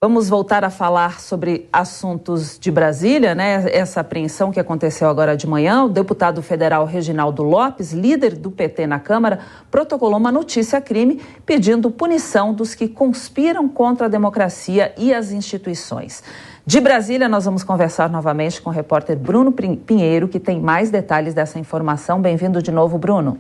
Vamos voltar a falar sobre assuntos de Brasília, né? Essa apreensão que aconteceu agora de manhã. O deputado federal Reginaldo Lopes, líder do PT na Câmara, protocolou uma notícia-crime pedindo punição dos que conspiram contra a democracia e as instituições. De Brasília, nós vamos conversar novamente com o repórter Bruno Pinheiro, que tem mais detalhes dessa informação. Bem-vindo de novo, Bruno.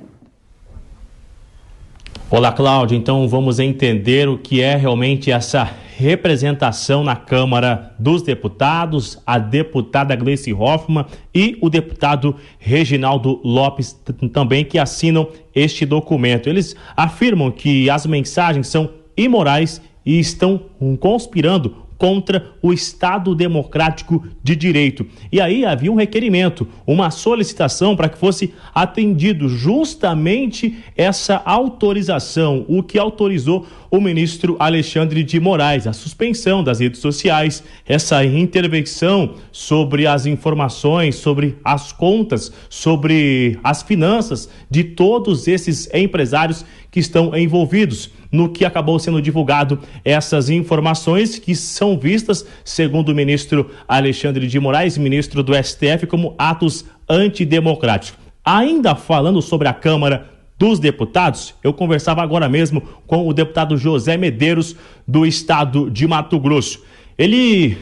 Olá, Cláudia. Então vamos entender o que é realmente essa representação na Câmara dos Deputados, a deputada Gleice Hoffmann e o deputado Reginaldo Lopes também, que assinam este documento. Eles afirmam que as mensagens são imorais e estão conspirando contra o Estado Democrático de Direito. E aí havia um requerimento, uma solicitação para que fosse atendido justamente essa autorização, o que autorizou o ministro Alexandre de Moraes, a suspensão das redes sociais, essa intervenção sobre as informações, sobre as contas, sobre as finanças de todos esses empresários que estão envolvidos no que acabou sendo divulgado essas informações que são vistas, segundo o ministro Alexandre de Moraes, ministro do STF, como atos antidemocráticos. Ainda falando sobre a Câmara dos Deputados, eu conversava agora mesmo com o deputado José Medeiros, do estado de Mato Grosso. Ele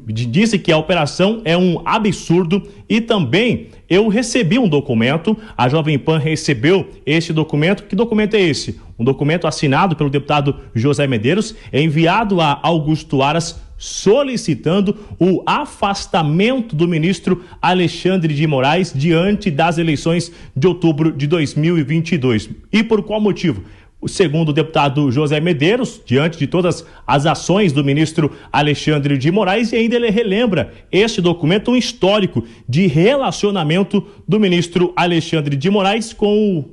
disse que a operação é um absurdo e também eu recebi um documento, a Jovem Pan recebeu esse documento. Que documento é esse? Um documento assinado pelo deputado José Medeiros, enviado a Augusto Aras, solicitando o afastamento do ministro Alexandre de Moraes diante das eleições de outubro de 2022. E por qual motivo? Segundo o deputado José Medeiros, diante de todas as ações do ministro Alexandre de Moraes, e ainda ele relembra este documento, um histórico de relacionamento do ministro Alexandre de Moraes com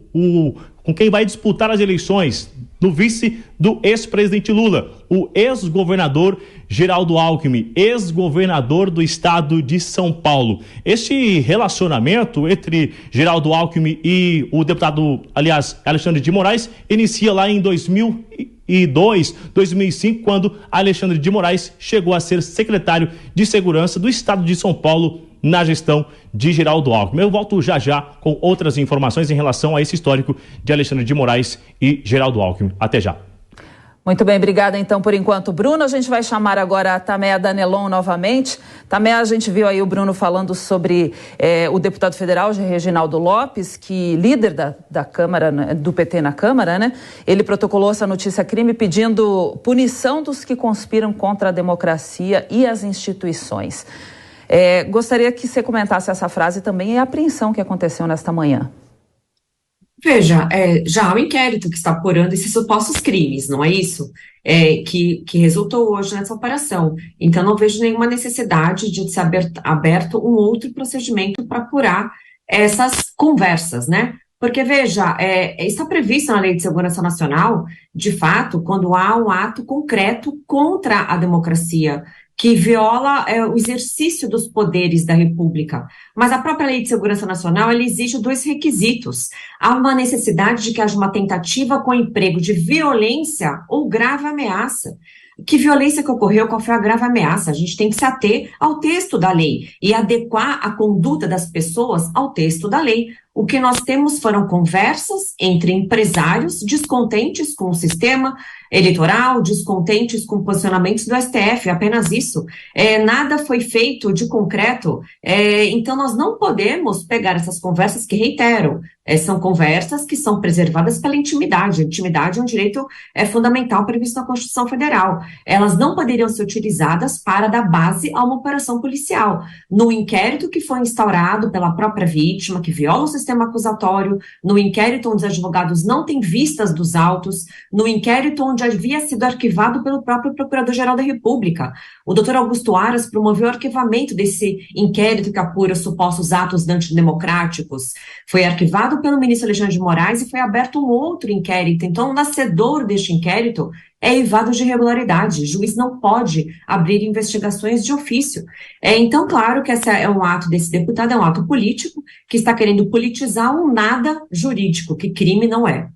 quem vai disputar as eleições, no vice do ex-presidente Lula, o ex-governador Geraldo Alckmin, ex-governador do estado de São Paulo. Este relacionamento entre Geraldo Alckmin e o deputado, Alexandre de Moraes, inicia lá em 2002, 2005, quando Alexandre de Moraes chegou a ser secretário de Segurança do estado de São Paulo na gestão de Geraldo Alckmin. Eu volto já com outras informações em relação a esse histórico de Alexandre de Moraes e Geraldo Alckmin. Até já. Muito bem, obrigada então por enquanto, Bruno. A gente vai chamar agora a Taméa Danelon novamente. Taméa, a gente viu aí o Bruno falando sobre o deputado federal Reginaldo Lopes, que líder da Câmara, né, do PT na Câmara, né? Ele protocolou essa notícia-crime pedindo punição dos que conspiram contra a democracia e as instituições. Gostaria que você comentasse essa frase também e a apreensão que aconteceu nesta manhã. Veja, já há um inquérito que está apurando esses supostos crimes, não é isso? Que resultou hoje nessa operação. Então, não vejo nenhuma necessidade de ser aberto um outro procedimento para apurar essas conversas, né? Porque, veja, está previsto na Lei de Segurança Nacional, de fato, quando há um ato concreto contra a democracia, que viola o exercício dos poderes da República. Mas a própria Lei de Segurança Nacional, ela exige 2 requisitos. Há uma necessidade de que haja uma tentativa com emprego de violência ou grave ameaça. Que violência que ocorreu, qual foi a grave ameaça? A gente tem que se ater ao texto da lei e adequar a conduta das pessoas ao texto da lei. O que nós temos foram conversas entre empresários descontentes com o sistema eleitoral, descontentes com posicionamentos do STF, apenas isso. Nada foi feito de concreto, então nós não podemos pegar essas conversas que, reitero, são conversas que são preservadas pela intimidade. A intimidade é um direito fundamental previsto na Constituição Federal. Elas não poderiam ser utilizadas para dar base a uma operação policial. No inquérito que foi instaurado pela própria vítima, que viola o sistema acusatório, no inquérito onde os advogados não têm vistas dos autos, no inquérito onde havia sido arquivado pelo próprio Procurador-Geral da República. O doutor Augusto Aras promoveu o arquivamento desse inquérito que apura os supostos atos antidemocráticos. Foi arquivado pelo ministro Alexandre de Moraes e foi aberto um outro inquérito. Então, o nascedor deste inquérito é eivado de irregularidade. O juiz não pode abrir investigações de ofício. Então, claro que esse é um ato desse deputado, é um ato político, que está querendo politizar um nada jurídico, que crime não é.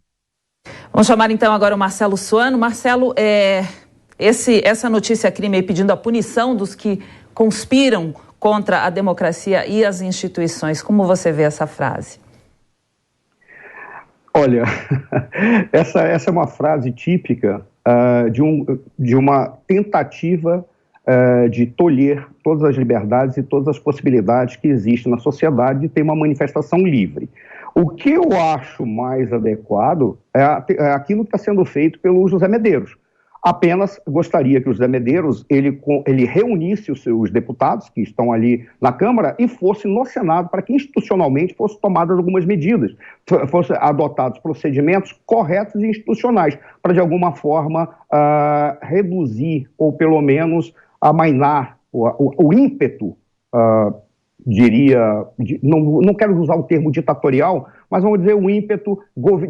Vamos chamar então agora o Marcelo Suano. Marcelo, essa notícia crime aí pedindo a punição dos que conspiram contra a democracia e as instituições. Como você vê essa frase? Olha, essa é uma frase típica de uma tentativa de tolher todas as liberdades e todas as possibilidades que existem na sociedade de ter uma manifestação livre. O que eu acho mais adequado é aquilo que está sendo feito pelo José Medeiros. Apenas gostaria que o José Medeiros ele reunisse os seus deputados que estão ali na Câmara e fosse no Senado para que institucionalmente fossem tomadas algumas medidas, fossem adotados procedimentos corretos e institucionais para de alguma forma reduzir ou pelo menos amainar o ímpeto, não quero usar o termo ditatorial, mas vamos dizer o ímpeto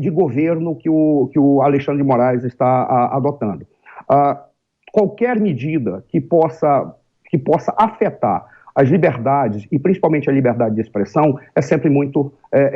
de governo que o Alexandre de Moraes está adotando. Qualquer medida que possa afetar as liberdades, e principalmente a liberdade de expressão, é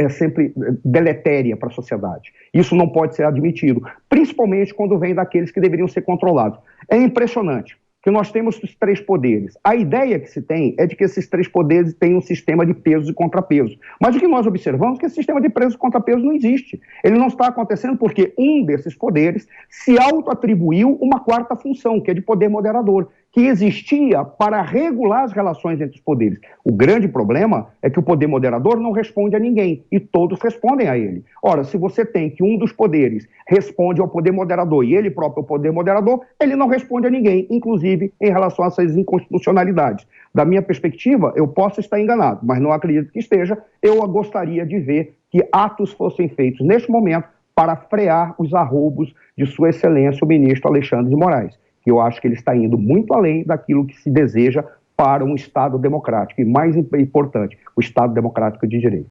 sempre deletéria para a sociedade. Isso não pode ser admitido, principalmente quando vem daqueles que deveriam ser controlados. É impressionante que nós temos os três poderes. A ideia que se tem é de que esses três poderes têm um sistema de pesos e contrapesos. Mas o que nós observamos é que esse sistema de pesos e contrapesos não existe. Ele não está acontecendo porque um desses poderes se auto-atribuiu uma quarta função, que é de poder moderador, que existia para regular as relações entre os poderes. O grande problema é que o poder moderador não responde a ninguém, e todos respondem a ele. Ora, se você tem que um dos poderes responde ao poder moderador e ele próprio ao poder moderador, ele não responde a ninguém, inclusive em relação a essas inconstitucionalidades. Da minha perspectiva, eu posso estar enganado, mas não acredito que esteja. Eu gostaria de ver que atos fossem feitos neste momento para frear os arroubos de Sua Excelência, o ministro Alexandre de Moraes. Eu acho que ele está indo muito além daquilo que se deseja para um Estado democrático, e mais importante, o Estado democrático de direito.